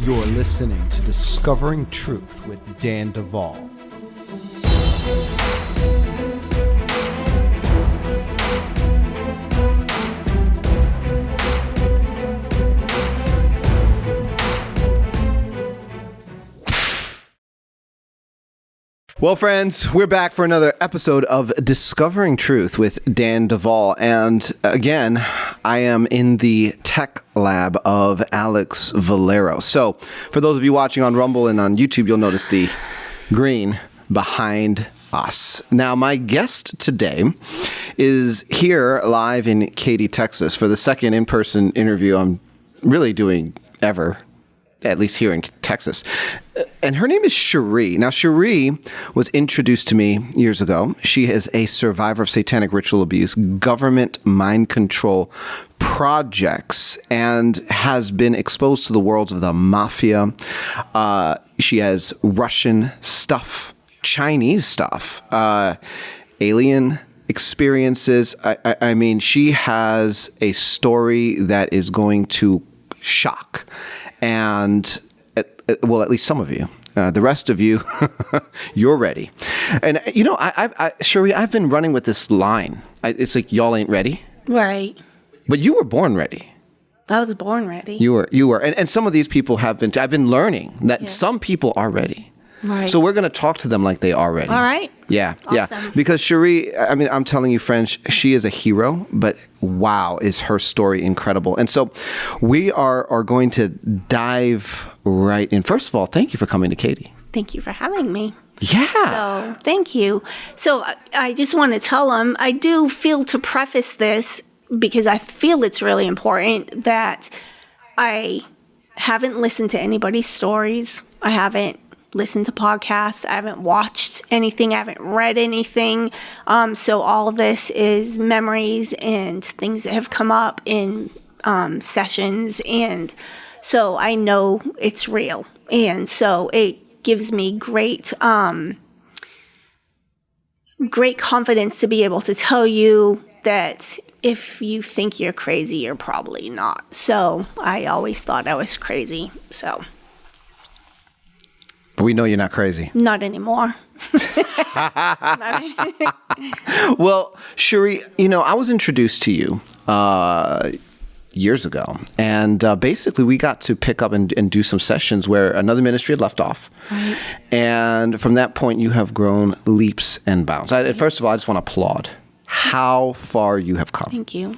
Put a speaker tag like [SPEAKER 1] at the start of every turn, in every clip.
[SPEAKER 1] You're listening to Discovering Truth with Dan Duval. Well, friends, we're back for another episode of Discovering Truth with Dan Duval. And again, I am in the tech lab of Alex Valero. So for those of you watching on Rumble and on YouTube, you'll notice the green behind us. Now, my guest today is here live in Katy, Texas for the second in-person interview I'm really doing ever, at least here in Texas. And her name is Cheri. Now, Cheri was introduced to me years ago. She is a survivor of satanic ritual abuse, government mind control projects, and has been exposed to the worlds of the mafia. She has Russian stuff, Chinese stuff, alien experiences. I mean, she has a story that is going to shock. And well, at least some of you. The rest of you, you're ready. And, you know, Cheri, I've been running with this line. It's like, y'all ain't ready.
[SPEAKER 2] Right.
[SPEAKER 1] But you were born ready.
[SPEAKER 2] I was born ready.
[SPEAKER 1] You were. And some of these people have been, I've been learning that some people are ready.
[SPEAKER 2] Right.
[SPEAKER 1] So we're going to talk to them like they are ready.
[SPEAKER 2] All right.
[SPEAKER 1] Yeah.
[SPEAKER 2] Awesome.
[SPEAKER 1] Yeah. Because Cheri, I mean, I'm telling you, friends, she is a hero, but wow, is her story incredible. And so we are going to dive right in. First of all, thank you for coming to Katy.
[SPEAKER 2] Thank you for having me.
[SPEAKER 1] Yeah.
[SPEAKER 2] So thank you. So I just want to tell them, I do feel to preface this because I feel it's really important that I haven't listened to anybody's stories. I haven't listened to podcasts. I haven't watched anything. I haven't read anything. So all of this is memories and things that have come up in sessions. And so I know it's real. And so it gives me great confidence to be able to tell you that if you think you're crazy, you're probably not. So I always thought I was crazy. So.
[SPEAKER 1] But we know you're not crazy.
[SPEAKER 2] Not anymore.
[SPEAKER 1] Well, Cheri, you know, I was introduced to you years ago. And basically, we got to pick up and do some sessions where another ministry had left off. Right. And from that point, you have grown leaps and bounds. First of all, I just want to applaud how far you have come.
[SPEAKER 2] Thank you.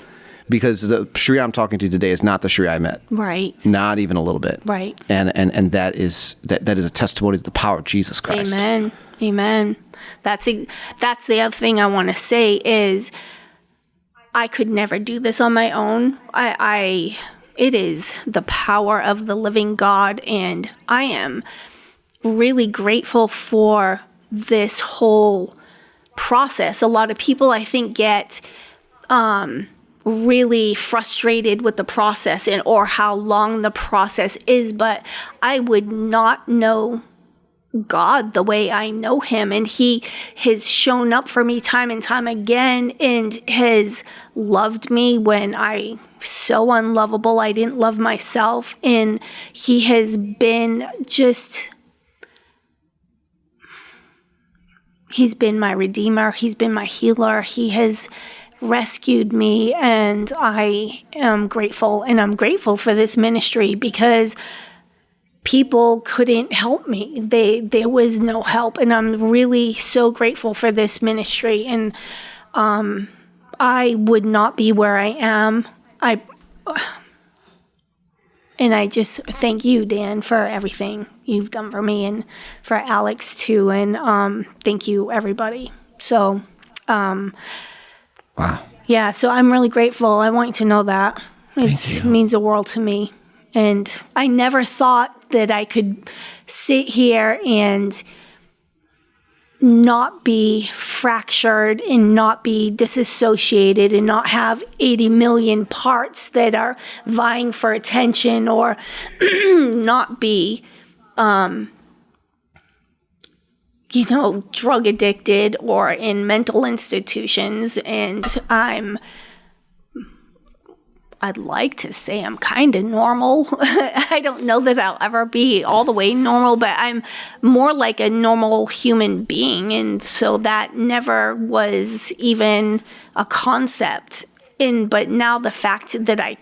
[SPEAKER 1] Because the Cheri I'm talking to today is not the Cheri I met.
[SPEAKER 2] Right.
[SPEAKER 1] Not even a little bit.
[SPEAKER 2] Right.
[SPEAKER 1] And that is a testimony to the power of Jesus Christ.
[SPEAKER 2] Amen. Amen. That's the other thing I want to say is I could never do this on my own. It is the power of the living God, and I am really grateful for this whole process. A lot of people, I think, get really frustrated with the process or how long the process is, but I would not know God the way I know him, and he has shown up for me time and time again and has loved me when I so unlovable I didn't love myself, and he has been he's been my redeemer, he's been my healer, he has rescued me, and I am grateful. And I'm grateful for this ministry because people couldn't help me. There was no help, and I'm really so grateful for this ministry. And I would not be where I am. And I just thank you, Dan, for everything you've done for me, and for Alex too. And thank you, everybody. So.
[SPEAKER 1] Wow.
[SPEAKER 2] Yeah, so I'm really grateful. I want you to know that. It means the world to me. And I never thought that I could sit here and not be fractured and not be disassociated and not have 80 million parts that are vying for attention, or not be drug addicted or in mental institutions. And I'd like to say I'm kind of normal. I don't know that I'll ever be all the way normal, but I'm more like a normal human being. And so that never was even a concept. But now the fact that I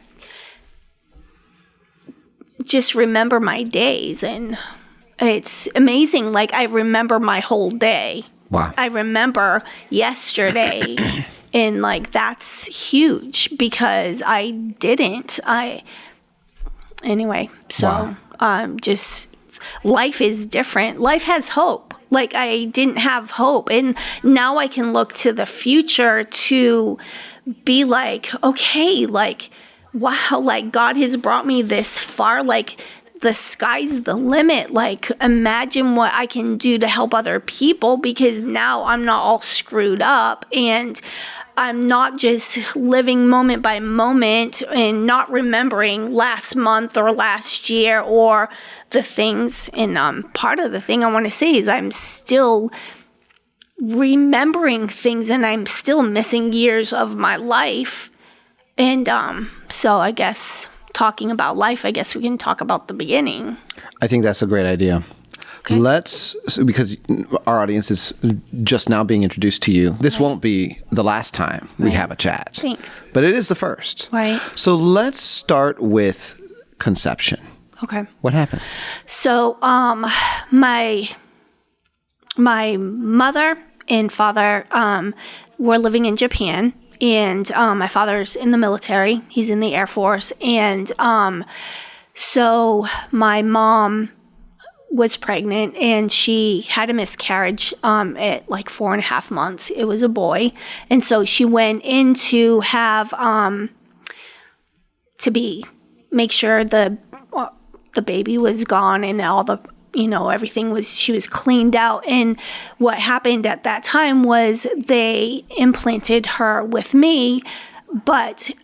[SPEAKER 2] just remember my days, and it's amazing. Like, I remember my whole day.
[SPEAKER 1] Wow.
[SPEAKER 2] I remember yesterday. And like, that's huge because I didn't. Anyway, so just life is different. Life has hope. Like, I didn't have hope. And now I can look to the future to be like, okay, like, wow, like God has brought me this far. Like, the sky's the limit. Like, imagine what I can do to help other people, because now I'm not all screwed up and I'm not just living moment by moment and not remembering last month or last year or the things. And part of the thing I want to say is I'm still remembering things and I'm still missing years of my life. And so I guess talking about life, I guess we can talk about the beginning.
[SPEAKER 1] I think that's a great idea. Okay. Because our audience is just now being introduced to you. This won't be the last time we have a chat.
[SPEAKER 2] Thanks.
[SPEAKER 1] But it is the first.
[SPEAKER 2] Right.
[SPEAKER 1] So let's start with conception.
[SPEAKER 2] Okay.
[SPEAKER 1] What happened?
[SPEAKER 2] So my mother and father were living in Japan. And my father's in the military. He's in the Air Force. And so my mom was pregnant and she had a miscarriage at like 4.5 months. It was a boy. And so she went in to have make sure the baby was gone and all the everything she was cleaned out. And what happened at that time was they implanted her with me, and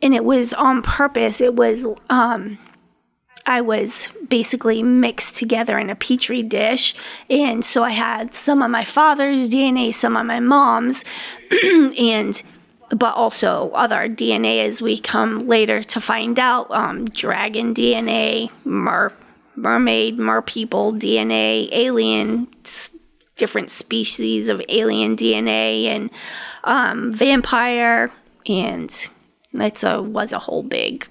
[SPEAKER 2] it was on purpose. It was, I was basically mixed together in a petri dish. And so I had some of my father's DNA, some of my mom's, but also other DNA as we come later to find out, dragon DNA, mermaid, merpeople DNA, alien, different species of alien DNA, and vampire, and was a whole big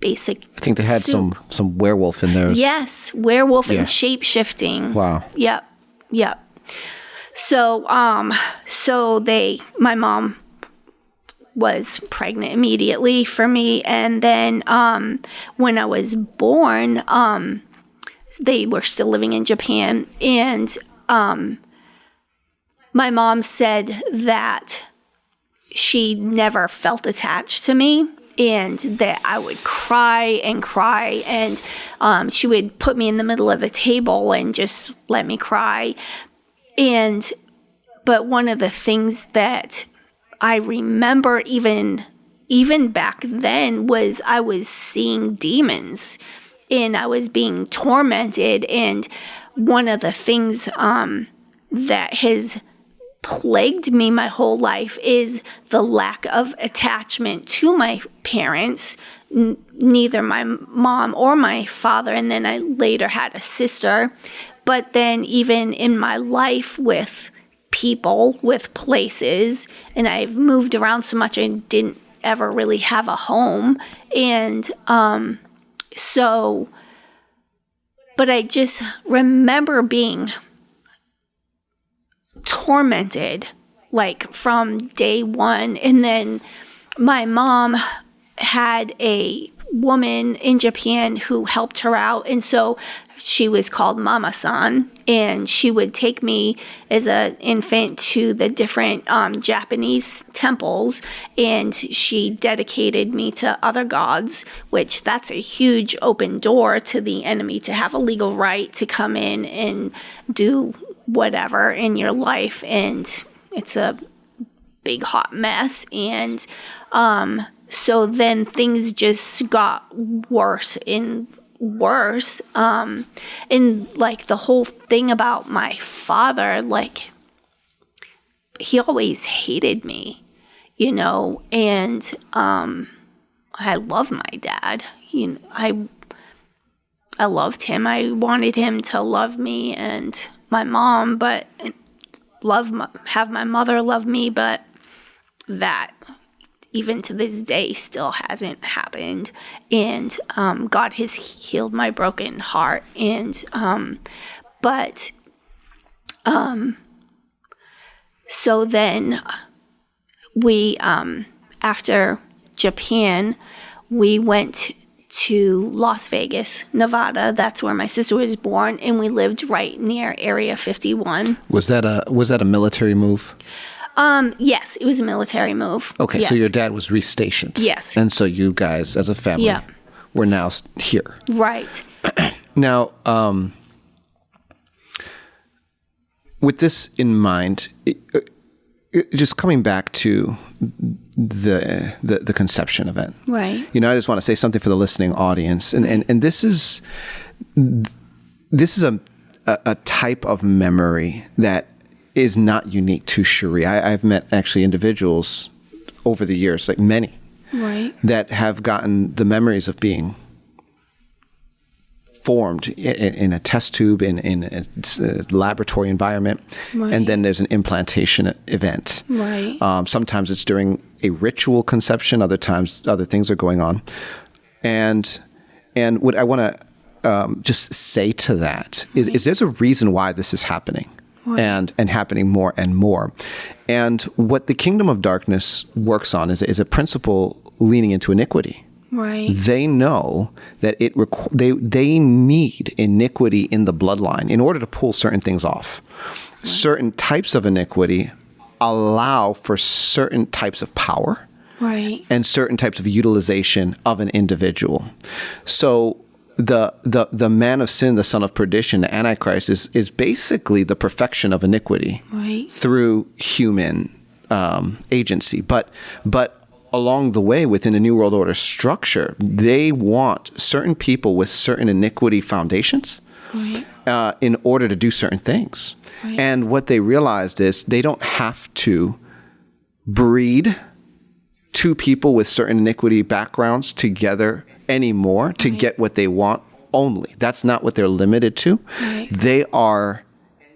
[SPEAKER 2] basic. I
[SPEAKER 1] think they had some werewolf in there.
[SPEAKER 2] Yes, werewolf and shape-shifting.
[SPEAKER 1] Wow.
[SPEAKER 2] Yep. So my mom was pregnant immediately for me, and then when I was born, they were still living in Japan, and my mom said that she never felt attached to me, and that I would cry, and she would put me in the middle of the table and just let me cry. But one of the things that I remember even back then was I was seeing demons and I was being tormented. And one of the things that has plagued me my whole life is the lack of attachment to my parents, neither my mom or my father. And then I later had a sister. But then even in my life with people, with places, and I've moved around so much I didn't ever really have a home. And but I just remember being tormented like from day one. And then my mom had a woman in Japan who helped her out, and so she was called Mama-san, and she would take me as an infant to the different Japanese temples, and she dedicated me to other gods, which that's a huge open door to the enemy to have a legal right to come in and do whatever in your life, and it's a big hot mess. And so then things just got worse and worse. And like the whole thing about my father, like he always hated me, and I I love my dad. I loved him. I wanted him to love me and my mom, but have my mother love me, but that even to this day still hasn't happened. And God has healed my broken heart. And so then we, after Japan, we went to Las Vegas, Nevada. That's where my sister was born, and we lived right near Area 51.
[SPEAKER 1] Was that a military move?
[SPEAKER 2] Yes, it was a military move.
[SPEAKER 1] Okay,
[SPEAKER 2] yes.
[SPEAKER 1] so your dad was restationed.
[SPEAKER 2] Yes.
[SPEAKER 1] And so you guys, as a family, were now here.
[SPEAKER 2] Right.
[SPEAKER 1] Now, with this in mind, just coming back to the conception event.
[SPEAKER 2] Right.
[SPEAKER 1] I just want to say something for the listening audience, and this is a type of memory that is not unique to Cheri. I've met actually individuals over the years, like many,
[SPEAKER 2] right,
[SPEAKER 1] that have gotten the memories of being formed in a test tube, in a laboratory environment,
[SPEAKER 2] right,
[SPEAKER 1] and then there's an implantation event.
[SPEAKER 2] Right.
[SPEAKER 1] Sometimes it's during a ritual conception. Other times, other things are going on, and what I want to just say to that is there's a reason why this is happening. Right. And happening more and more. And what the kingdom of darkness works on is a principle leaning into iniquity.
[SPEAKER 2] Right.
[SPEAKER 1] They know that they need iniquity in the bloodline in order to pull certain things off. Right. Certain types of iniquity allow for certain types of power.
[SPEAKER 2] Right.
[SPEAKER 1] And certain types of utilization of an individual. So the man of sin, the son of perdition, the Antichrist, is basically the perfection of iniquity, right, through human agency. But along the way, within the New World Order structure, they want certain people with certain iniquity foundations, right, in order to do certain things. Right. And what they realized is they don't have to breed two people with certain iniquity backgrounds together anymore to get what they want only. That's not what they're limited to. Right. They are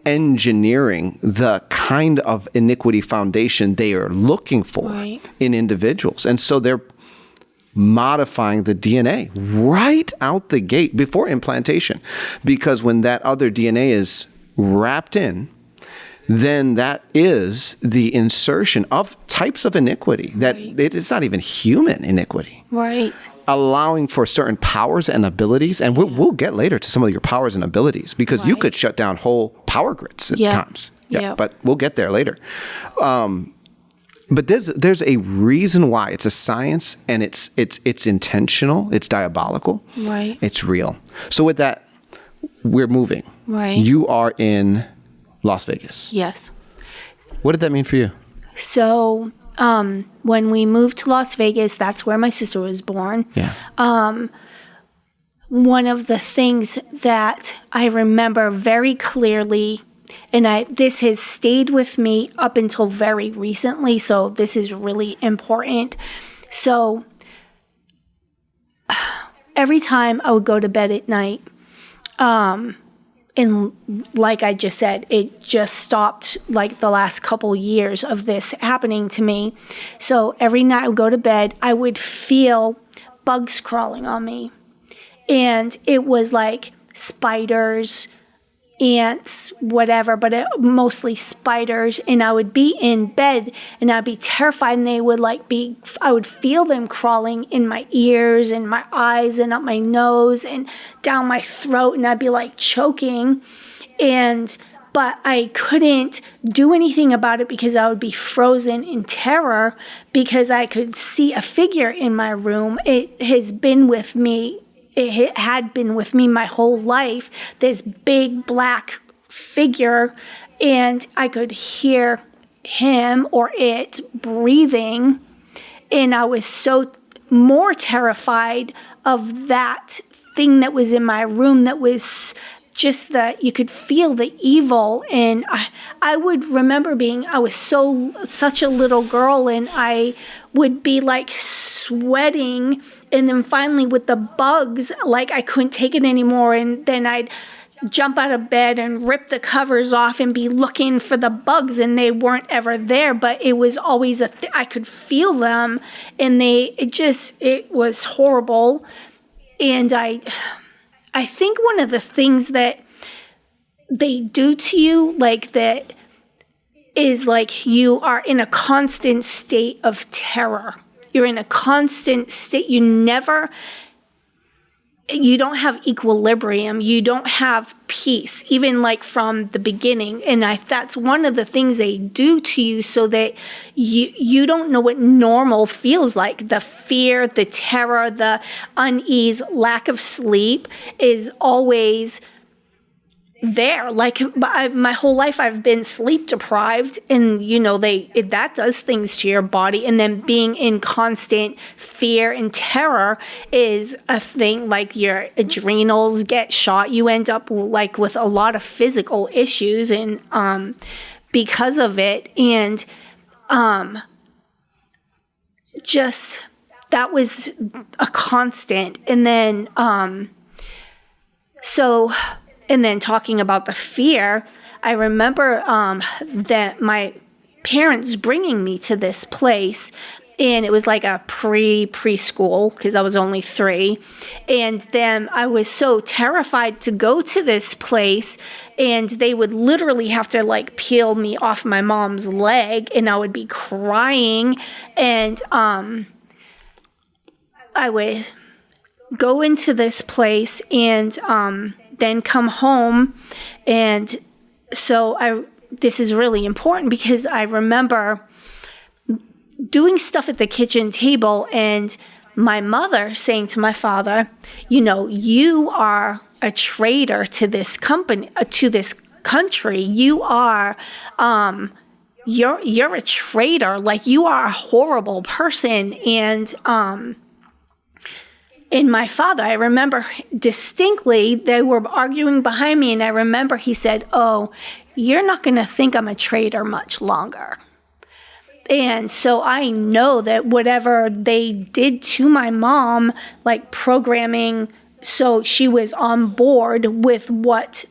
[SPEAKER 1] engineering the kind of iniquity foundation they are looking for, right, in individuals. And so they're modifying the DNA right out the gate before implantation. Because when that other DNA is wrapped in, then that is the insertion of types of iniquity that right, it is not even human iniquity.
[SPEAKER 2] Right.
[SPEAKER 1] Allowing for certain powers and abilities. And we'll get later to some of your powers and abilities because right, you could shut down whole power grids at times. Yeah. But we'll get there later. But there's a reason why. It's a science, and it's intentional. It's diabolical. Right. It's real. So with that, we're moving.
[SPEAKER 2] Right.
[SPEAKER 1] You are in Las Vegas.
[SPEAKER 2] Yes.
[SPEAKER 1] What did that mean for you?
[SPEAKER 2] So when we moved to Las Vegas, that's where my sister was born.
[SPEAKER 1] Yeah.
[SPEAKER 2] One of the things that I remember very clearly, and this has stayed with me up until very recently, so this is really important. So every time I would go to bed at night, and like I just said, it just stopped like the last couple years of this happening to me. So every night I would go to bed, I would feel bugs crawling on me. And it was like spiders, ants, whatever, but mostly spiders. And I would be in bed and I'd be terrified, and they would I would feel them crawling in my ears and my eyes and up my nose and down my throat, and I'd be like choking. But I couldn't do anything about it because I would be frozen in terror because I could see a figure in my room. It has been with me. It had been with me my whole life, this big black figure, and I could hear him or it breathing, and I was so more terrified of that thing that was in my room that was just that you could feel the evil. And I would remember I was such a little girl, and I would be like sweating. And then finally with the bugs, like I couldn't take it anymore. And then I'd jump out of bed and rip the covers off and be looking for the bugs, and they weren't ever there, but it was always I could feel them, and it was horrible. And I think one of the things that they do to you, like that, is like you are in a constant state of terror. You're in a constant state. You don't have equilibrium. You don't have peace, even like from the beginning. And that's one of the things they do to you, so that you don't know what normal feels like. The fear, the terror, the unease, lack of sleep is always there. Like my whole life I've been sleep deprived, and that does things to your body. And then being in constant fear and terror is a thing. Like your adrenals get shot. You end up like with a lot of physical issues, and because of it. And just that was a constant. And then and then talking about the fear, I remember that my parents bringing me to this place, and it was like a preschool because I was only 3. And then I was so terrified to go to this place, and they would literally have to like peel me off my mom's leg, and I would be crying. And I would go into this place and then come home. And so this is really important, because I remember doing stuff at the kitchen table and my mother saying to my father, you are a traitor to this company, to this country. You are, you're a traitor. Like, you are a horrible person. And my father, I remember distinctly, they were arguing behind me, and I remember he said, "Oh, you're not going to think I'm a traitor much longer." And so I know that whatever they did to my mom, like programming, so she was on board with what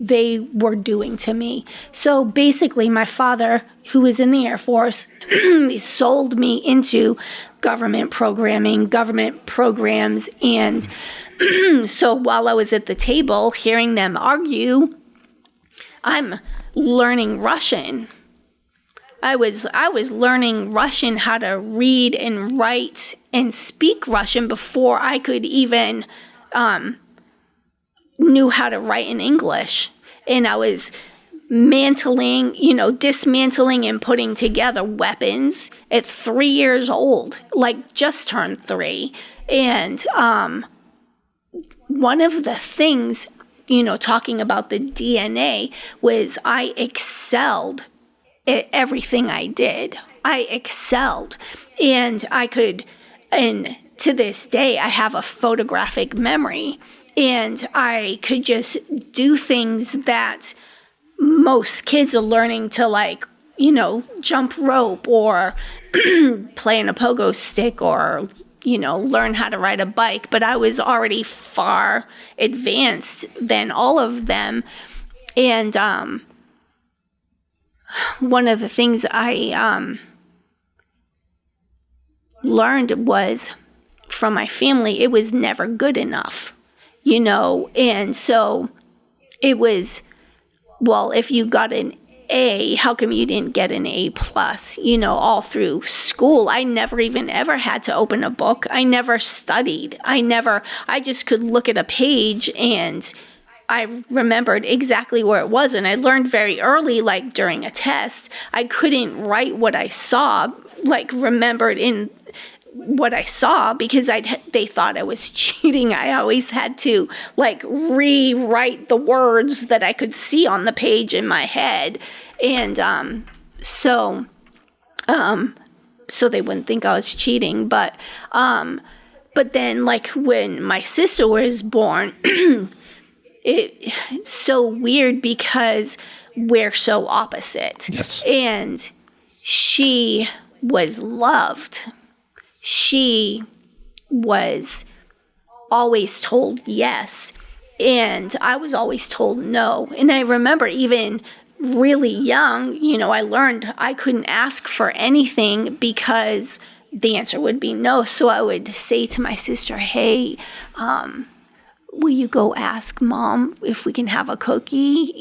[SPEAKER 2] they were doing to me. So basically, my father, who was in the Air Force, sold me into government programming, government programs. And so while I was at the table hearing them argue, I'm learning Russian. I was learning Russian, how to read and write and speak Russian before I could even knew how to write in English. And I was dismantling and putting together weapons at 3 years old, like just turned 3. And one of the things, talking about the DNA, was I excelled at everything I did. I excelled. And to this day, I have a photographic memory, and I could just do things that most kids are learning to, like, jump rope or play on a pogo stick or, learn how to ride a bike. But I was already far advanced than all of them. And one of the things I learned was from my family, it was never good enough, and so it was, well, if you got an A, how come you didn't get an A+? All through school, I never even ever had to open a book. I never studied. I just could look at a page and I remembered exactly where it was. And I learned very early, like during a test, I couldn't write what I saw, like remembered in what I saw, because they thought I was cheating. I always had to like rewrite the words that I could see on the page in my head. And so they wouldn't think I was cheating. But then, like, when my sister was born, it's so weird because we're so opposite.
[SPEAKER 1] Yes.
[SPEAKER 2] And she was loved. she was always told yes, and I was always told no. And I remember even really young, I learned I couldn't ask for anything because the answer would be no. So I would say to my sister, hey, will you go ask Mom if we can have a cookie,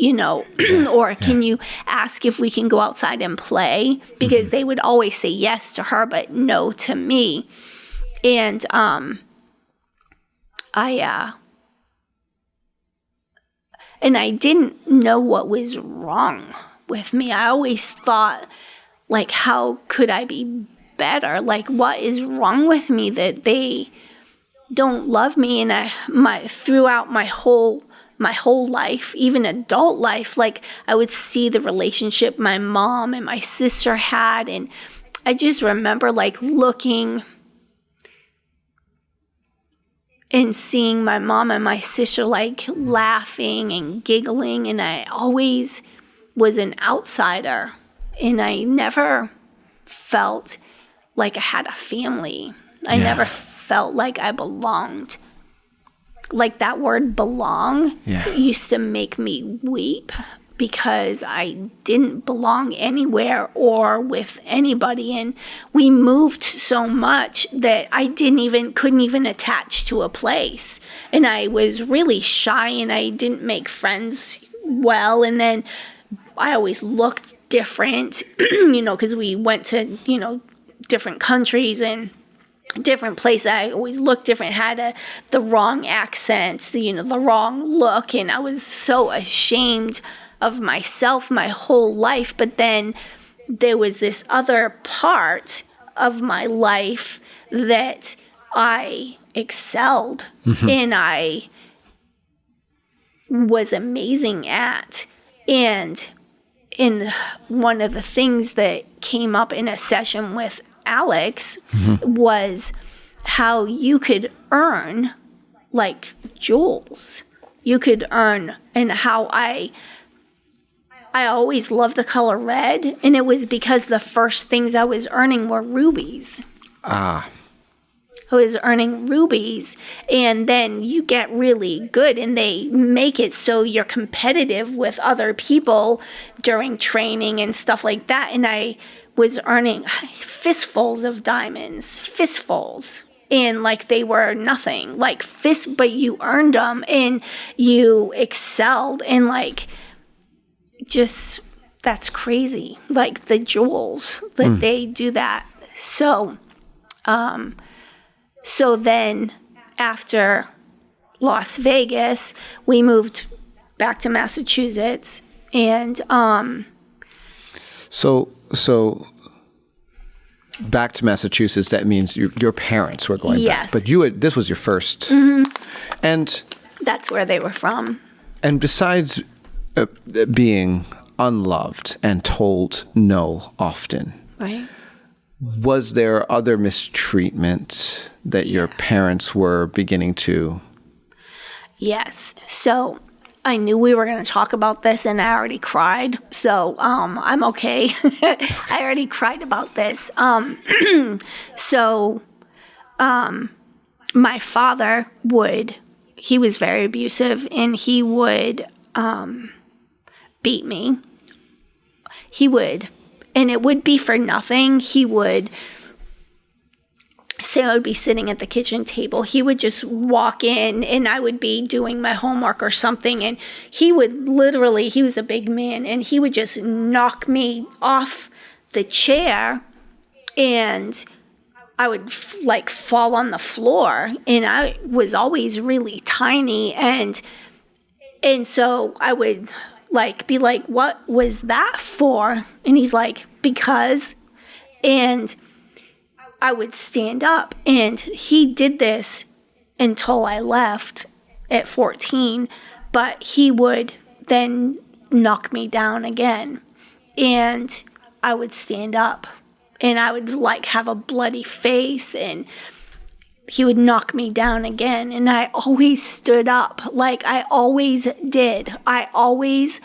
[SPEAKER 2] or can you ask if we can go outside and play? Because they would always say yes to her, but no to me. And I didn't know what was wrong with me. I always thought, like, how could I be better? Like, what is wrong with me that they don't love me? And throughout my whole life, even adult life, like, I would see the relationship my mom and my sister had, and I just remember, like, looking and seeing my mom and my sister, like, laughing and giggling, and I always was an outsider, and I never felt like I had a family. I never felt like I belonged. Like, that word belong used to make me weep because I didn't belong anywhere or with anybody. And we moved so much that I couldn't even attach to a place. And I was really shy and I didn't make friends well. And then I always looked different, because we went to, different countries and different place. I always looked different, had the wrong accent, the wrong look, and I was so ashamed of myself my whole life. But then there was this other part of my life that I excelled and I was amazing at. And in one of the things that came up in a session with Alex was how you could earn, like, jewels. You could earn, and how I always loved the color red, and it was because the first things I was earning were rubies. I was earning rubies, and then you get really good, and they make it so you're competitive with other people during training and stuff like that. And I was earning fistfuls of diamonds, fistfuls, and like they were nothing, like but you earned them and you excelled, and like, just, that's crazy. Like, the jewels that they do that. So then after Las Vegas, we moved back to Massachusetts, and
[SPEAKER 1] So back to Massachusetts, that means your parents were going back. But this was your first. And
[SPEAKER 2] that's where they were from.
[SPEAKER 1] And besides being unloved and told no often,
[SPEAKER 2] Right.
[SPEAKER 1] was there other mistreatment that your parents were beginning to?
[SPEAKER 2] Yes. So I knew we were going to talk about this, and I already cried. So I'm okay. I already cried about this. My father he was very abusive, and he would beat me. He would, and it would be for nothing. He would say I would be sitting at the kitchen table. He would just walk in, and I would be doing my homework or something, and he would literally, he was a big man, and he would just knock me off the chair, and I would like fall on the floor, and I was always really tiny, and so I would like be like, what was that for? And he's like, because. And I would stand up, and he did this until I left at 14, but he would then knock me down again, and I would stand up, and I would like have a bloody face, and he would knock me down again, and I always stood up, like I always did. I always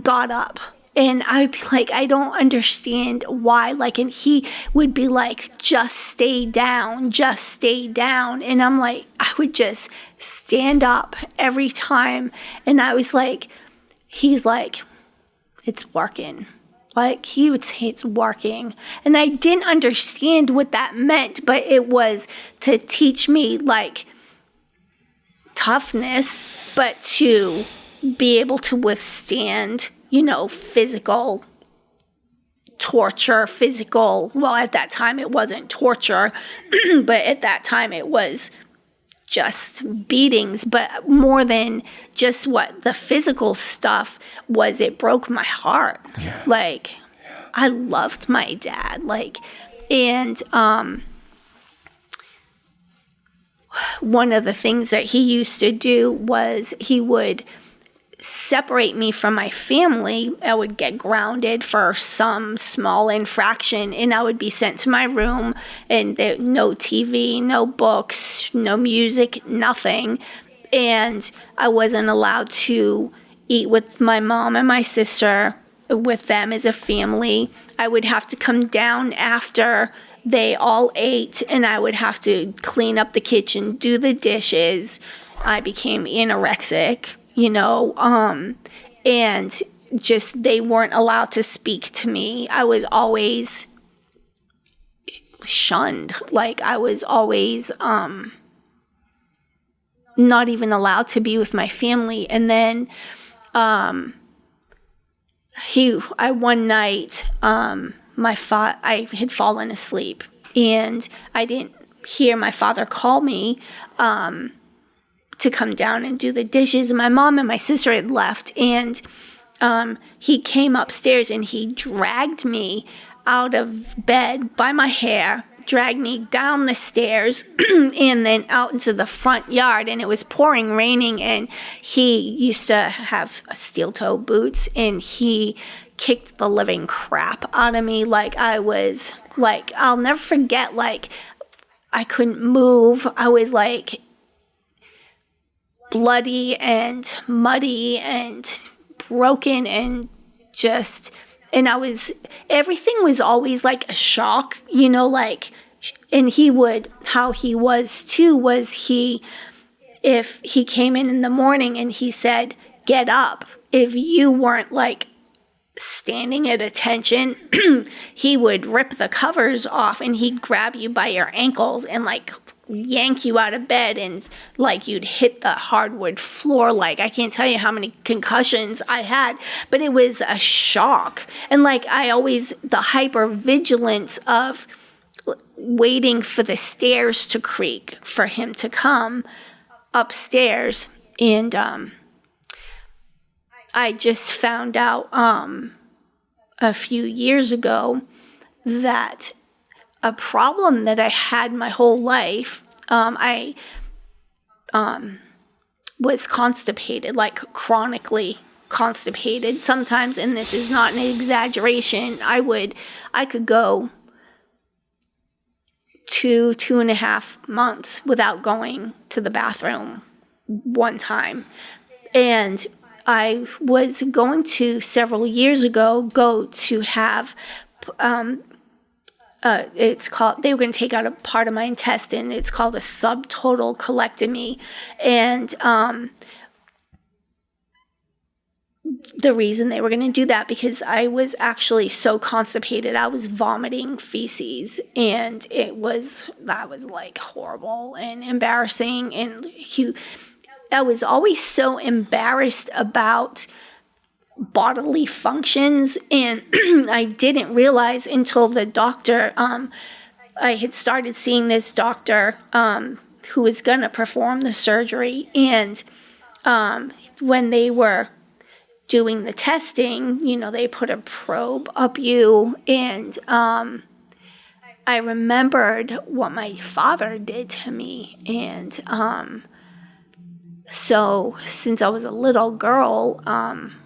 [SPEAKER 2] got up, And I'd be like, I don't understand why. Like, and he would be like, just stay down, just stay down. And I'm like, I would just stand up every time. And I was like, he's like, it's working. Like, he would say it's working. And I didn't understand what that meant, but it was to teach me, like, toughness, but to be able to withstand, physical torture, well, at that time it wasn't torture, but at that time it was just beatings. But more than just what the physical stuff was, it broke my heart. Yeah. Like, I loved my dad. Like, and one of the things that he used to do was he would separate me from my family. I would get grounded for some small infraction, and I would be sent to my room, and no TV, no books, no music, nothing. And I wasn't allowed to eat with my mom and my sister, with them as a family. I would have to come down after they all ate, and I would have to clean up the kitchen, do the dishes. I became anorexic, and just they weren't allowed to speak to me. I was always shunned. Like, I was always not even allowed to be with my family. And then one night, I had fallen asleep, and I didn't hear my father call me to come down and do the dishes. My mom and my sister had left, and he came upstairs, and he dragged me out of bed by my hair, dragged me down the stairs and then out into the front yard, and it was pouring raining, and he used to have steel toe boots, and he kicked the living crap out of me. Like, I was like, I'll never forget, like, I couldn't move. I was like bloody and muddy and broken, and everything was always like a shock, like, and how he was too was if he came in the morning and he said, get up, if you weren't like standing at attention, he would rip the covers off, and he'd grab you by your ankles and like yank you out of bed, and like you'd hit the hardwood floor. Like, I can't tell you how many concussions I had, but it was a shock. And like, the hyper vigilance of waiting for the stairs to creak for him to come upstairs. And I just found out a few years ago that a problem that I had my whole life, I was constipated, like chronically constipated sometimes, and this is not an exaggeration. I could go 2.5 months without going to the bathroom one time. And I was going to, several years ago, go to have, they were going to take out a part of my intestine. It's called a subtotal colectomy. And the reason they were going to do that, because I was actually so constipated, I was vomiting feces, and that was like horrible and embarrassing. And I was always so embarrassed about bodily functions, and I didn't realize until the doctor, I had started seeing this doctor who was going to perform the surgery, and when they were doing the testing, they put a probe up you, and I remembered what my father did to me. And so since I was a little girl,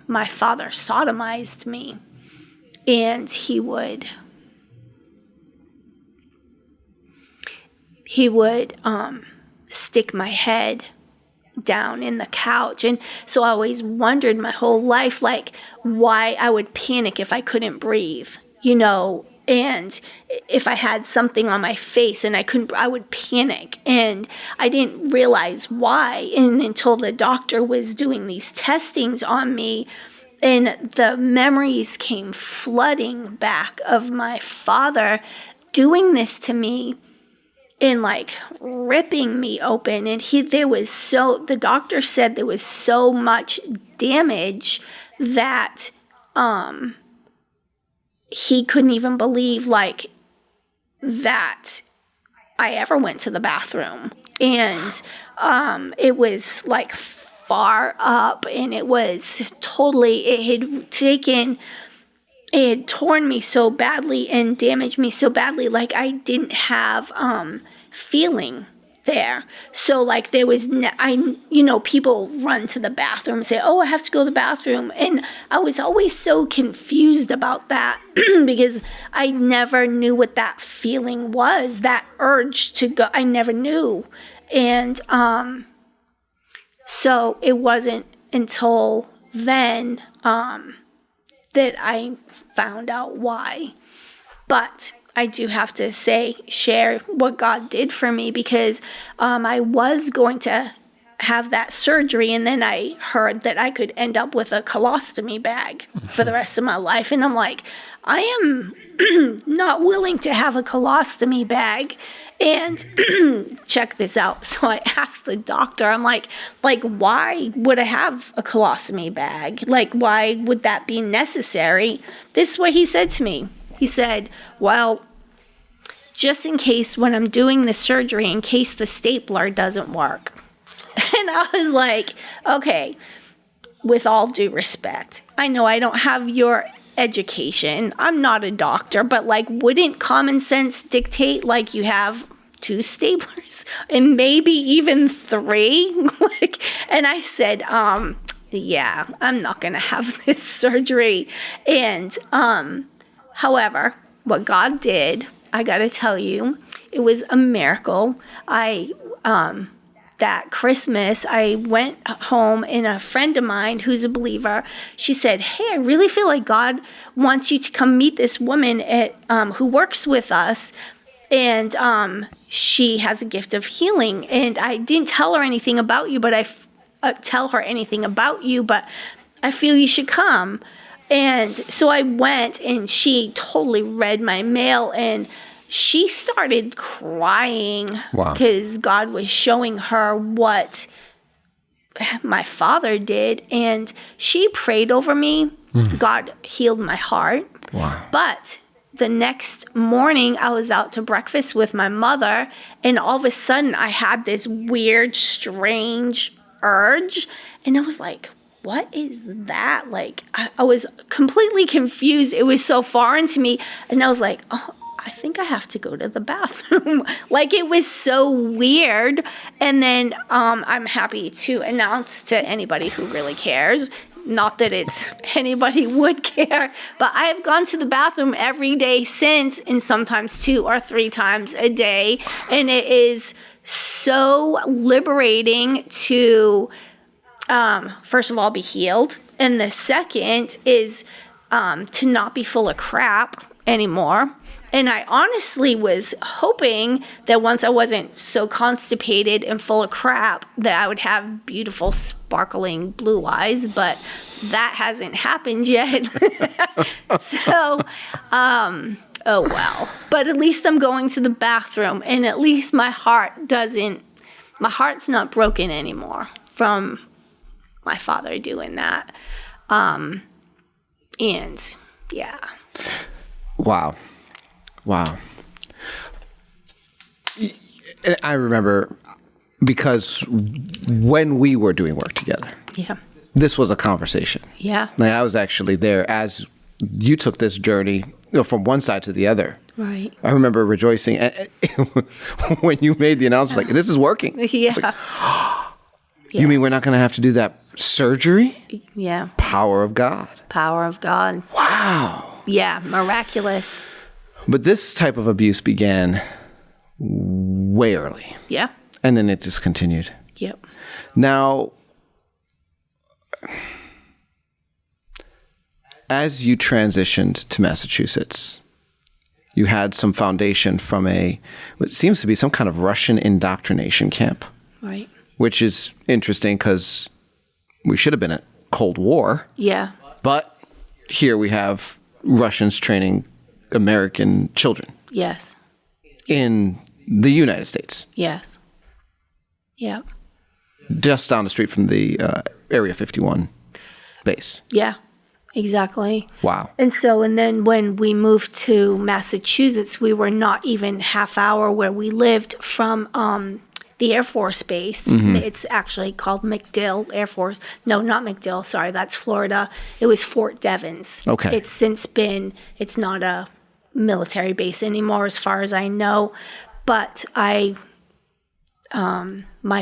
[SPEAKER 2] my father sodomized me, and he would stick my head down in the couch. And so I always wondered my whole life, like, why I would panic if I couldn't breathe, and if I had something on my face and I would panic. And I didn't realize why. And until the doctor was doing these testings on me, and the memories came flooding back of my father doing this to me and like ripping me open. And the doctor said there was so much damage that, he couldn't even believe like that I ever went to the bathroom. And it was like far up, and it was totally, it had torn me so badly and damaged me so badly, like I didn't have feeling there. So like there was, people run to the bathroom and say, oh, I have to go to the bathroom. And I was always so confused about that because I never knew what that feeling was, that urge to go. I never knew. And so it wasn't until then that I found out why. But I do have to share what God did for me, because I was going to have that surgery, and then I heard that I could end up with a colostomy bag for the rest of my life. And I'm like, I am not willing to have a colostomy bag. And check this out. So I asked the doctor, I'm like, why would I have a colostomy bag? Like, why would that be necessary? This is what he said to me. He said, well, just in case when I'm doing the surgery, in case the stapler doesn't work. And I was like, okay, with all due respect, I know I don't have your education. I'm not a doctor, but like, wouldn't common sense dictate like you have 2 staplers and maybe even 3? And I said, yeah, I'm not going to have this surgery. And, however, what God did, I got to tell you, it was a miracle. That Christmas, I went home, and a friend of mine who's a believer, she said, hey, I really feel like God wants you to come meet this woman who works with us, and she has a gift of healing. And I didn't tell her anything about you, but I feel you should come. And so I went, and she totally read my mail, and she started crying because God was showing her what my father did, and she prayed over me. God healed my heart.
[SPEAKER 1] Wow.
[SPEAKER 2] But the next morning, I was out to breakfast with my mother, and all of a sudden, I had this weird, strange urge, and I was like, what is that? Like, I was completely confused. It was so foreign to me, and I was like, oh, I think I have to go to the bathroom. Like, it was so weird. And then I'm happy to announce to anybody who really cares, not that anybody would care, but I have gone to the bathroom every day since, and sometimes 2 or 3 times a day. And it is so liberating to, first of all, be healed. And the second is to not be full of crap anymore. And I honestly was hoping that once I wasn't so constipated and full of crap that I would have beautiful, sparkling blue eyes, but that hasn't happened yet. So, oh well. But at least I'm going to the bathroom, and at least my heart's not broken anymore from my father doing that. And yeah.
[SPEAKER 1] Wow. I remember, because when we were doing work together, this was a conversation.
[SPEAKER 2] Yeah.
[SPEAKER 1] Like, I was actually there as you took this journey, from one side to the other.
[SPEAKER 2] Right.
[SPEAKER 1] I remember rejoicing when you made the announcement, like, this is working.
[SPEAKER 2] Yeah.
[SPEAKER 1] It's like, you mean we're not going to have to do that surgery?
[SPEAKER 2] Yeah.
[SPEAKER 1] Power of God.
[SPEAKER 2] Power of God.
[SPEAKER 1] Wow.
[SPEAKER 2] Yeah, miraculous.
[SPEAKER 1] But this type of abuse began way early.
[SPEAKER 2] Yeah.
[SPEAKER 1] And then it just continued.
[SPEAKER 2] Yep.
[SPEAKER 1] Now, as you transitioned to Massachusetts, you had some foundation from what seems to be some kind of Russian indoctrination camp.
[SPEAKER 2] Right.
[SPEAKER 1] Which is interesting because we should have been at Cold War.
[SPEAKER 2] Yeah.
[SPEAKER 1] But here we have Russians training American children.
[SPEAKER 2] Yes.
[SPEAKER 1] In the United States.
[SPEAKER 2] Yes. Yeah.
[SPEAKER 1] Just down the street from the Area 51 base.
[SPEAKER 2] Yeah, exactly.
[SPEAKER 1] Wow.
[SPEAKER 2] And then when we moved to Massachusetts, we were not even half hour where we lived from the Air Force Base. Mm-hmm. It's actually called MacDill Air Force. No, not MacDill. Sorry, that's Florida. It was Fort Devens.
[SPEAKER 1] Okay.
[SPEAKER 2] It's not a military base anymore as far as I know. But my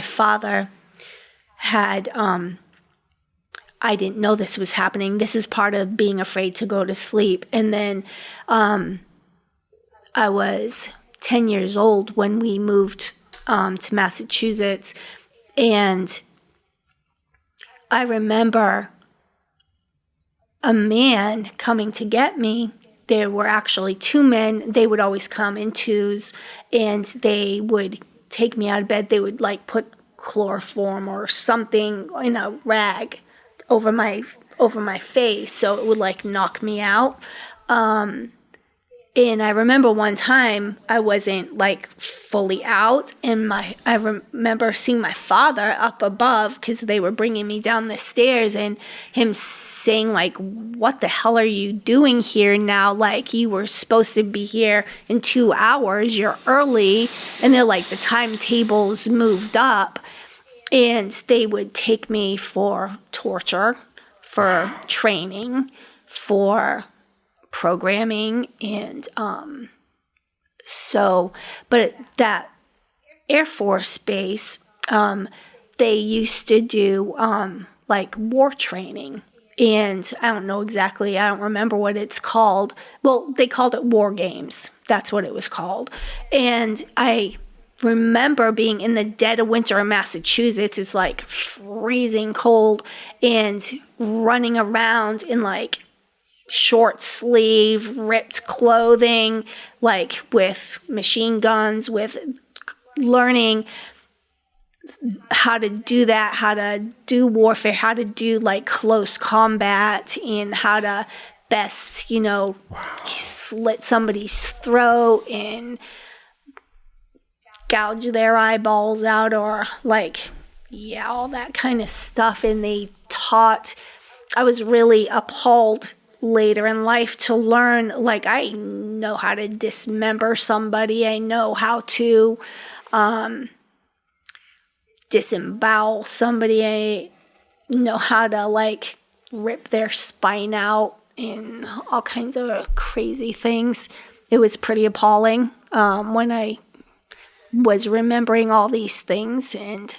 [SPEAKER 2] father had, I didn't know this was happening. This is part of being afraid to go to sleep. And then I was 10 years old when we moved to Massachusetts. And I remember a man coming to get me. There were actually two men. They would always come in twos, and they would take me out of bed. They would like put chloroform or something in a rag over my face, so it would like knock me out. And I remember one time I wasn't like fully out, and I remember seeing my father up above because they were bringing me down the stairs, and him saying like, "What the hell are you doing here now? Like, you were supposed to be here in 2 hours. You're early." And they're like, the timetables moved up, and they would take me for torture, for training, for programming. And but that Air Force Base, they used to do like war training, and I don't remember what it's called. Well, they called it war games. That's what it was called. And I remember being in the dead of winter in Massachusetts. It's like freezing cold, and running around in like short sleeve, ripped clothing, like with machine guns, with learning how to do that, how to do warfare, how to do like close combat, and how to best, slit somebody's throat and gouge their eyeballs out, or like, all that kind of stuff. And I was really appalled later in life to learn, like, I know how to dismember somebody. I know how to disembowel somebody. I know how to like rip their spine out and all kinds of crazy things. It was pretty appalling when I was remembering all these things. And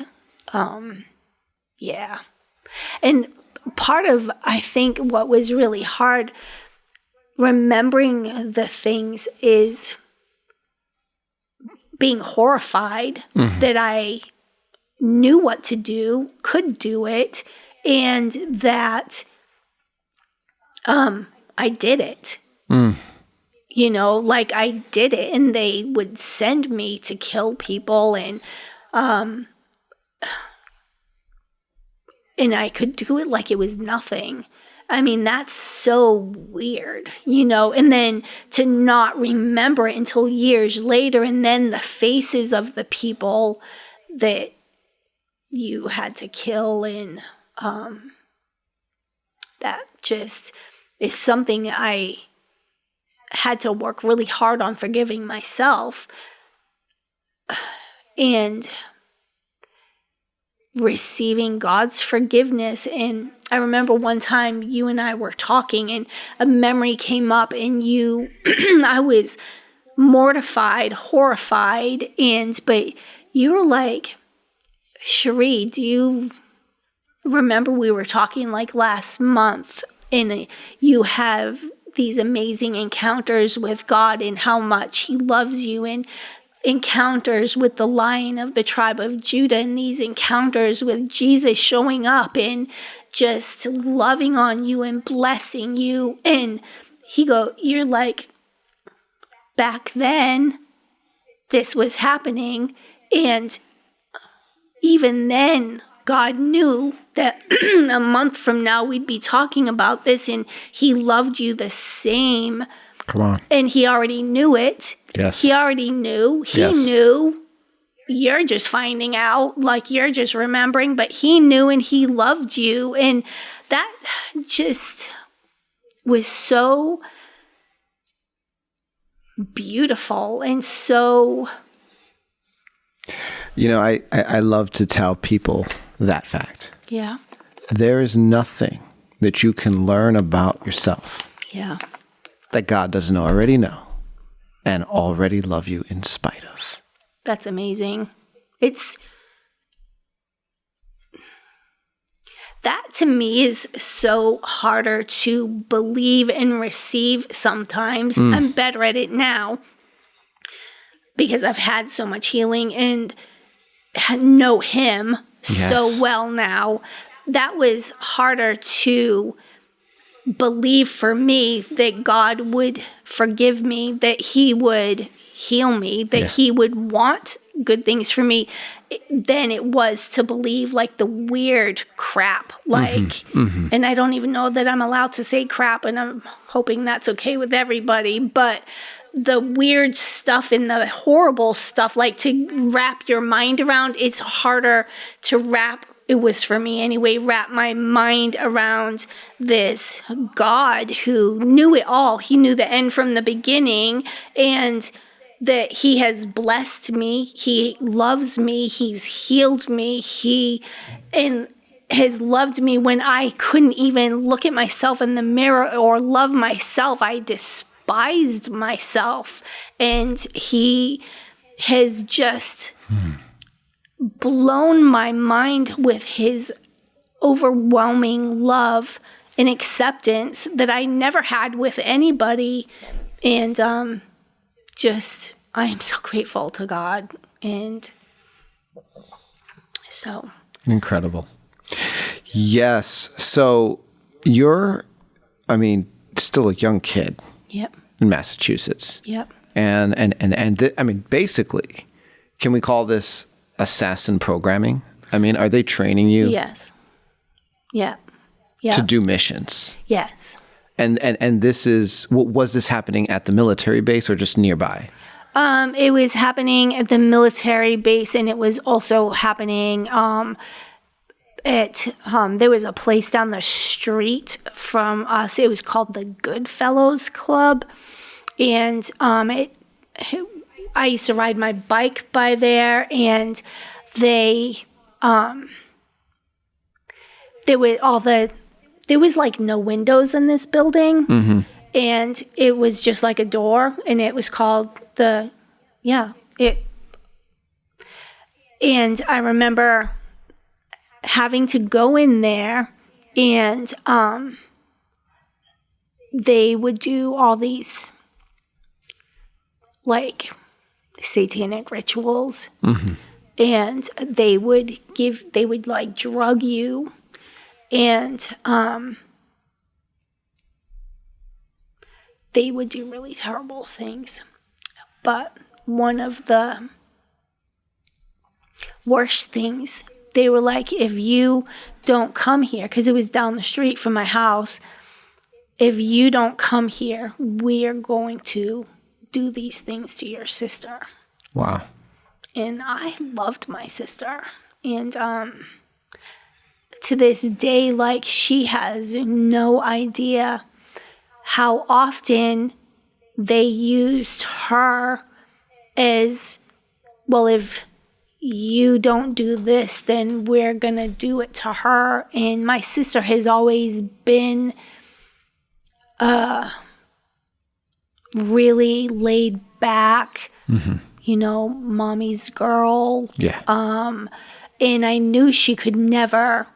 [SPEAKER 2] and part of, I think, what was really hard remembering the things is being horrified that I knew what to do, could do it, and that I did it. Like I did it, and they would send me to kill people, and I could do it like it was nothing. I mean, that's so weird, and then to not remember it until years later, and then the faces of the people that you had to kill, and that just is something I had to work really hard on forgiving myself. And receiving God's forgiveness. And I remember one time you and I were talking, and a memory came up, and I was mortified, horrified, but you were like, "Cheri, do you remember we were talking like last month, and you have these amazing encounters with God and how much He loves you, and encounters with the Lion of the tribe of Judah, and these encounters with Jesus showing up and just loving on you and blessing you. And you're like, back then, this was happening. And even then, God knew that a month from now we'd be talking about this, and he loved you the same.
[SPEAKER 1] Come on.
[SPEAKER 2] And he already knew it.
[SPEAKER 1] Yes.
[SPEAKER 2] He already knew. He knew. You're just finding out, like you're just remembering, but he knew and he loved you. And that just was so beautiful and so...
[SPEAKER 1] You know, I love to tell people that fact.
[SPEAKER 2] Yeah.
[SPEAKER 1] There is nothing that you can learn about yourself that God doesn't already know and already love you in spite of.
[SPEAKER 2] That's amazing. That to me is so harder to believe and receive sometimes. I'm better at it now because I've had so much healing and know him so well now. That was harder to believe for me, that God would forgive me, that he would heal me, that he would want good things for me, than it was to believe like the weird crap. Like, and I don't even know that I'm allowed to say crap, and I'm hoping that's okay with everybody, but the weird stuff and the horrible stuff, like to wrap your mind around, it's harder to wrap. It was for me anyway, wrap my mind around this God who knew it all. He knew the end from the beginning, and that he has blessed me. He loves me. He's healed me. He has loved me when I couldn't even look at myself in the mirror or love myself. I despised myself. And he has just blown my mind with his overwhelming love and acceptance that I never had with anybody. And I am so grateful to God. And so.
[SPEAKER 1] Incredible. Yes. So you're, still a young kid.
[SPEAKER 2] Yep.
[SPEAKER 1] In Massachusetts.
[SPEAKER 2] Yep.
[SPEAKER 1] And basically, can we call this assassin programming? Are they training you?
[SPEAKER 2] Yes. Yeah.
[SPEAKER 1] To do missions?
[SPEAKER 2] Yes.
[SPEAKER 1] And this is, was this happening at the military base or just nearby?
[SPEAKER 2] It was happening at the military base, and it was also happening there was a place down the street from us. It was called the Goodfellows Club, and I used to ride my bike by there, and there was like no windows in this building, and it was just like a door, and it was called and I remember having to go in there, and they would do all these like satanic rituals, and they would like drug you, and they would do really terrible things. But one of the worst things, they were like, if you don't come here, because it was down the street from my house, if you don't come here, we are going to do these things to your sister.
[SPEAKER 1] Wow.
[SPEAKER 2] And I loved my sister. And to this day, like, she has no idea how often they used her as, well, if you don't do this, then we're going to do it to her. And my sister has always been really laid back, mommy's girl.
[SPEAKER 1] Yeah.
[SPEAKER 2] And I knew she could never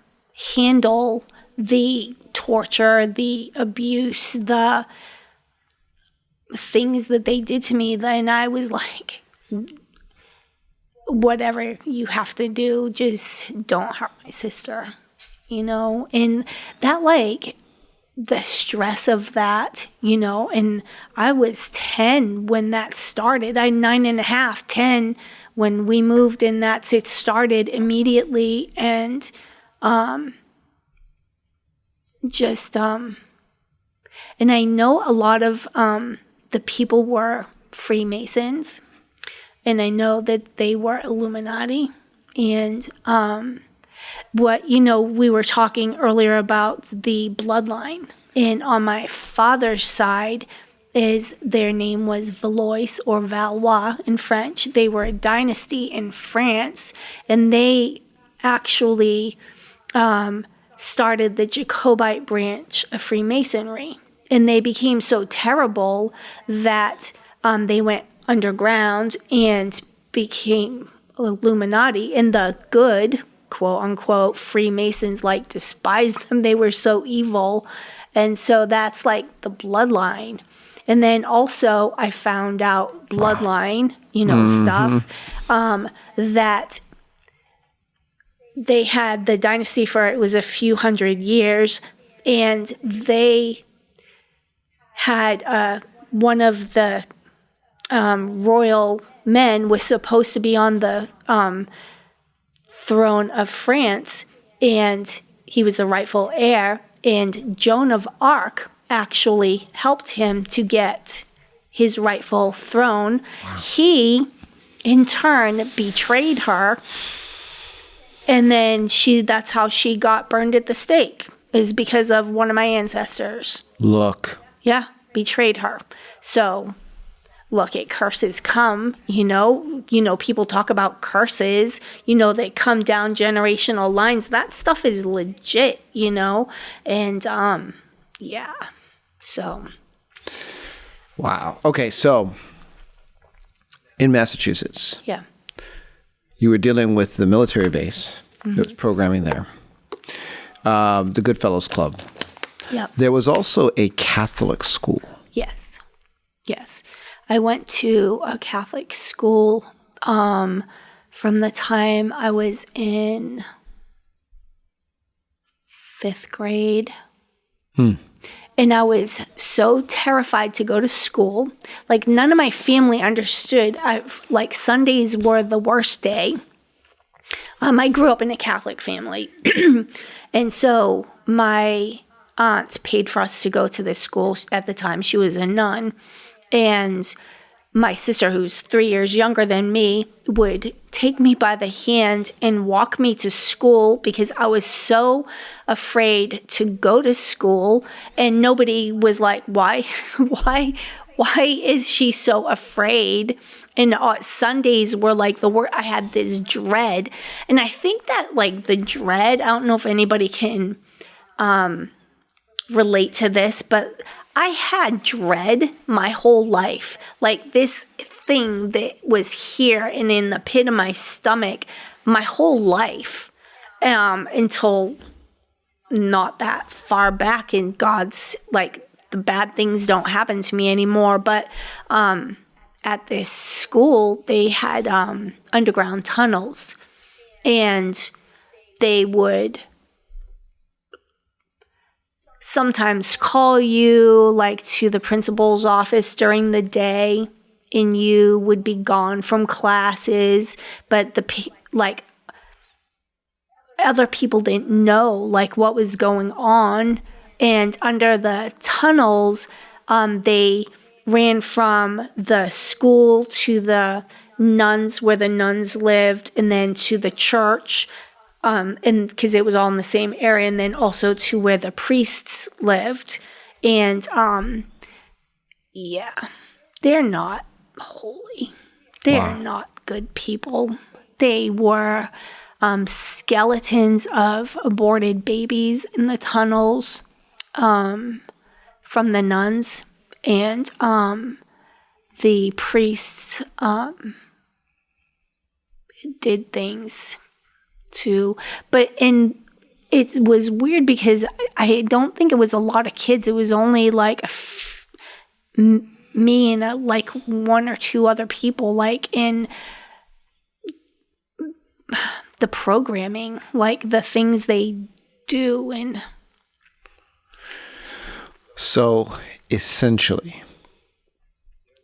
[SPEAKER 2] handle the torture, the abuse, the things that they did to me. And I was like, whatever you have to do, just don't hurt my sister, and that, like, the stress of that, and I was 10 when that started. I 9.5, 10 when we moved, and it started immediately. And and I know a lot of the people were Freemasons, and I know that they were Illuminati. And we were talking earlier about the bloodline. And on my father's side, their name was Valois or Valois in French. They were a dynasty in France, and they actually started the Jacobite branch of Freemasonry. And they became so terrible that they went underground and became Illuminati. And the good, quote unquote, Freemasons despised them. They were so evil. And so that's like the bloodline. And then also I found out bloodline, stuff, that they had the dynasty for, it was a few hundred years, and they had one of the royal men was supposed to be on the throne of France, and he was the rightful heir, and Joan of Arc actually helped him to get his rightful throne. Wow. He, in turn, betrayed her, and then that's how she got burned at the stake, is because of one of my ancestors.
[SPEAKER 1] Look.
[SPEAKER 2] Yeah, betrayed her. So, look, curses come, people talk about curses, they come down generational lines. That stuff is legit, and, yeah, so.
[SPEAKER 1] Wow. Okay, so in Massachusetts.
[SPEAKER 2] Yeah.
[SPEAKER 1] You were dealing with the military base. Mm-hmm. There was programming there. The Goodfellows Club.
[SPEAKER 2] Yep.
[SPEAKER 1] There was also a Catholic school.
[SPEAKER 2] Yes. I went to a Catholic school from the time I was in 5th grade. And I was so terrified to go to school. None of my family understood. Sundays were the worst day. I grew up in a Catholic family. And so my aunt paid for us to go to this school at the time. She was a nun. And my sister, who's 3 years younger than me, would take me by the hand and walk me to school because I was so afraid to go to school. And nobody was like, why is she so afraid? And Sundays were the word. I had this dread. And I think that the dread, I don't know if anybody can relate to this, but I had dread my whole life. This thing that was here and in the pit of my stomach my whole life, until not that far back in God's, the bad things don't happen to me anymore. But at this school, they had underground tunnels, and they would sometimes call you to the principal's office during the day, and you would be gone from classes, but other people didn't know what was going on. And under the tunnels, they ran from the school to the nuns, where the nuns lived, and then to the church, and because it was all in the same area, and then also to where the priests lived. And yeah, they're not holy. They're not good people. They were skeletons of aborted babies in the tunnels from the nuns, and the priests did things too. It was weird because I don't think it was a lot of kids. It was only me and one or two other people. And the programming, like the things they do. And
[SPEAKER 1] so essentially,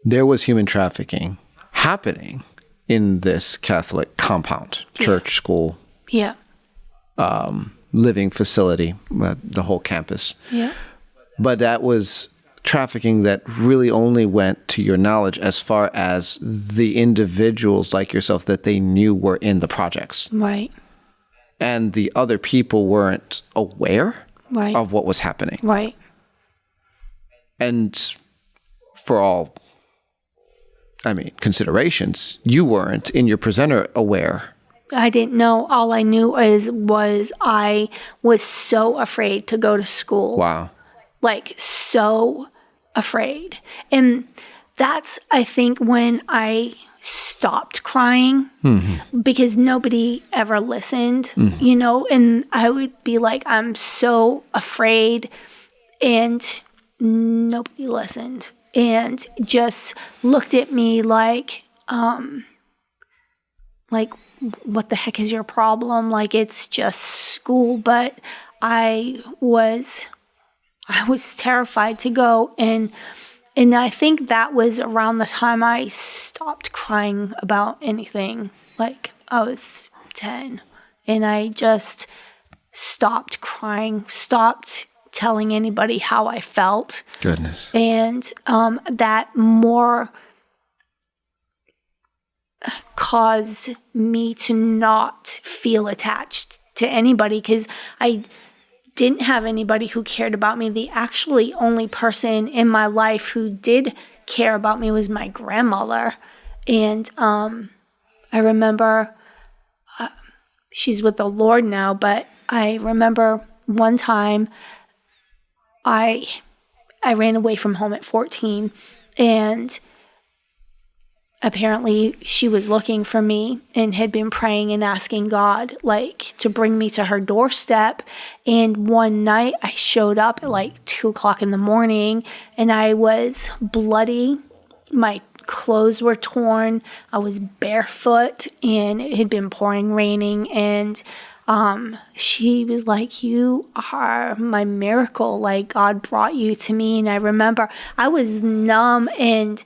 [SPEAKER 1] there was human trafficking happening in this Catholic compound, church, school,
[SPEAKER 2] yeah,
[SPEAKER 1] living facility, the whole campus.
[SPEAKER 2] yeah,
[SPEAKER 1] But that was trafficking that really only went, to your knowledge, as far as the individuals like yourself that they knew were in the projects.
[SPEAKER 2] right,
[SPEAKER 1] And the other people weren't aware
[SPEAKER 2] right,
[SPEAKER 1] of what was happening.
[SPEAKER 2] right,
[SPEAKER 1] And for all, considerations, you weren't in your presenter aware.
[SPEAKER 2] I didn't know. All I knew was I was so afraid to go to school.
[SPEAKER 1] Wow.
[SPEAKER 2] Like, so afraid. And that's, I think, when I stopped crying, because nobody ever listened, and I would be like, I'm so afraid, and nobody listened and just looked at me like, what the heck is your problem? Like, it's just school. But I was terrified to go. And I think that was around the time I stopped crying about anything. Like, I was 10 and I just stopped crying, stopped telling anybody how I felt.
[SPEAKER 1] Goodness.
[SPEAKER 2] And that more caused me to not feel attached to anybody, because I didn't have anybody who cared about me. The actually only person in my life who did care about me was my grandmother. And I remember she's with the Lord now, but I remember one time I ran away from home at 14, and apparently she was looking for me and had been praying and asking God, like, to bring me to her doorstep. And one night I showed up at like 2:00 in the morning, and I was bloody. My clothes were torn. I was barefoot, and it had been pouring, raining. And she was like, you are my miracle. Like, God brought you to me. And I remember I was numb and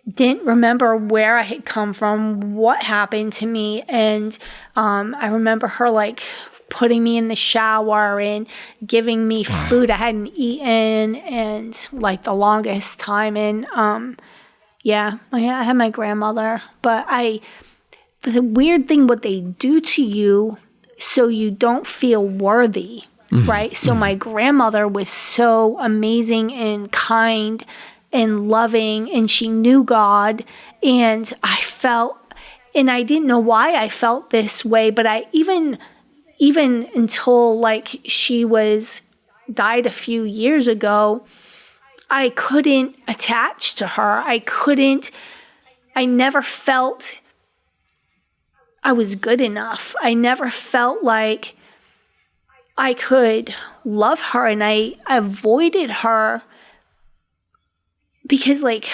[SPEAKER 2] didn't remember where I had come from, what happened to me. And I remember her like putting me in the shower and giving me food I hadn't eaten and like the longest time. And I had my grandmother. But the weird thing, what they do to you so you don't feel worthy, right? So my grandmother was so amazing and kind and loving, and she knew God, and I felt, and I didn't know why I felt this way, but I even until like she died a few years ago, I couldn't attach to her. I never felt I was good enough. I never felt like I could love her, and I avoided her because like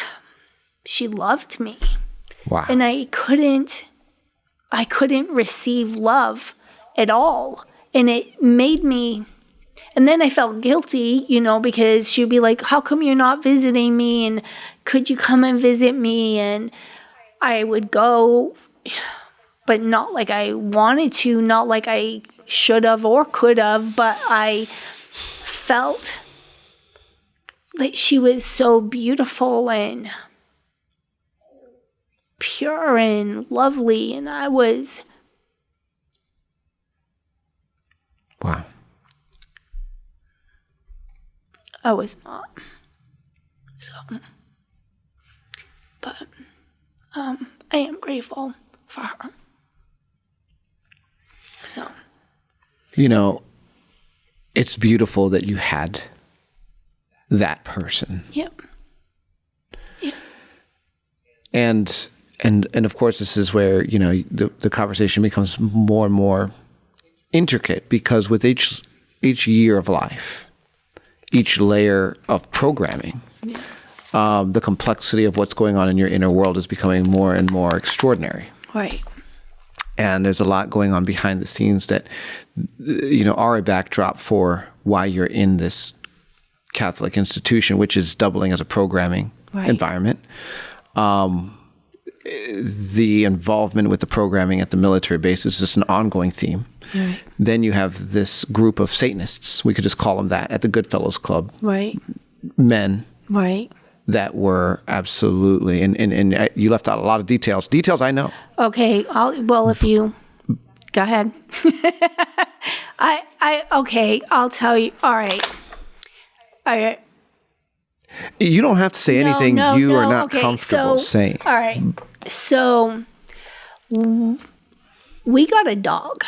[SPEAKER 2] she loved me.
[SPEAKER 1] Wow.
[SPEAKER 2] And I couldn't receive love at all. And it made me, and then I felt guilty, because she'd be like, how come you're not visiting me? And could you come and visit me? And I would go, but not like I wanted to, not like I should have or could have, but I felt like she was so beautiful and pure and lovely, and I was...
[SPEAKER 1] Wow.
[SPEAKER 2] I was not. So, but I am grateful for her. So,
[SPEAKER 1] it's beautiful that you had that person.
[SPEAKER 2] Yep. Yeah.
[SPEAKER 1] And of course, this is where, the conversation becomes more and more intricate, because with each year of life, each layer of programming, the complexity of what's going on in your inner world is becoming more and more extraordinary.
[SPEAKER 2] Right.
[SPEAKER 1] And there's a lot going on behind the scenes that, are a backdrop for why you're in this Catholic institution, which is doubling as a programming environment. The involvement with the programming at the military base is just an ongoing theme. Right. Then you have this group of Satanists, we could just call them that, at the Goodfellows Club.
[SPEAKER 2] Right.
[SPEAKER 1] Men.
[SPEAKER 2] Right.
[SPEAKER 1] That were absolutely, and you left out a lot of details. Details I know.
[SPEAKER 2] Okay. If you go ahead. I'll tell you. All right.
[SPEAKER 1] You don't have to say anything you are not comfortable saying.
[SPEAKER 2] All right. So we got a dog.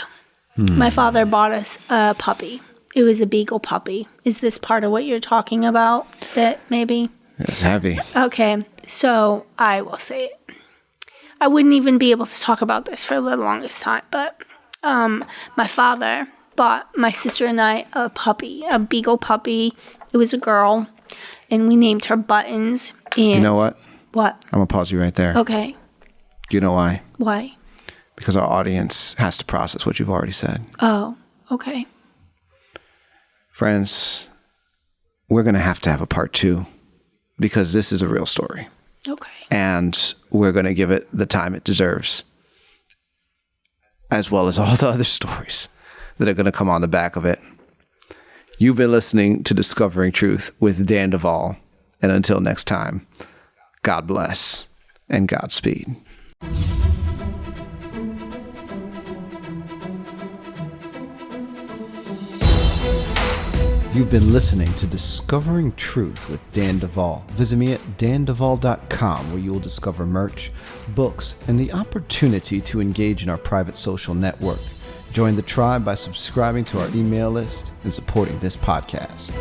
[SPEAKER 2] My father bought us a puppy. It was a beagle puppy. Is this part of what you're talking about? That maybe?
[SPEAKER 1] It's heavy.
[SPEAKER 2] Okay. So I will say it. I wouldn't even be able to talk about this for the longest time, but my father bought my sister and I a puppy, a beagle puppy. It was a girl, and we named her Buttons. And
[SPEAKER 1] you know what?
[SPEAKER 2] What?
[SPEAKER 1] I'm going to pause you right there.
[SPEAKER 2] Okay.
[SPEAKER 1] You know why?
[SPEAKER 2] Why?
[SPEAKER 1] Because our audience has to process what you've already said.
[SPEAKER 2] Oh, okay.
[SPEAKER 1] Friends, we're going to have a part 2 because this is a real story.
[SPEAKER 2] Okay.
[SPEAKER 1] And we're going to give it the time it deserves, as well as all the other stories that are going to come on the back of it. You've been listening to Discovering Truth with Dan Duval. And until next time, God bless and Godspeed. You've been listening to Discovering Truth with Dan Duval. Visit me at danduval.com, where you will discover merch, books, and the opportunity to engage in our private social network. Join the tribe by subscribing to our email list and supporting this podcast.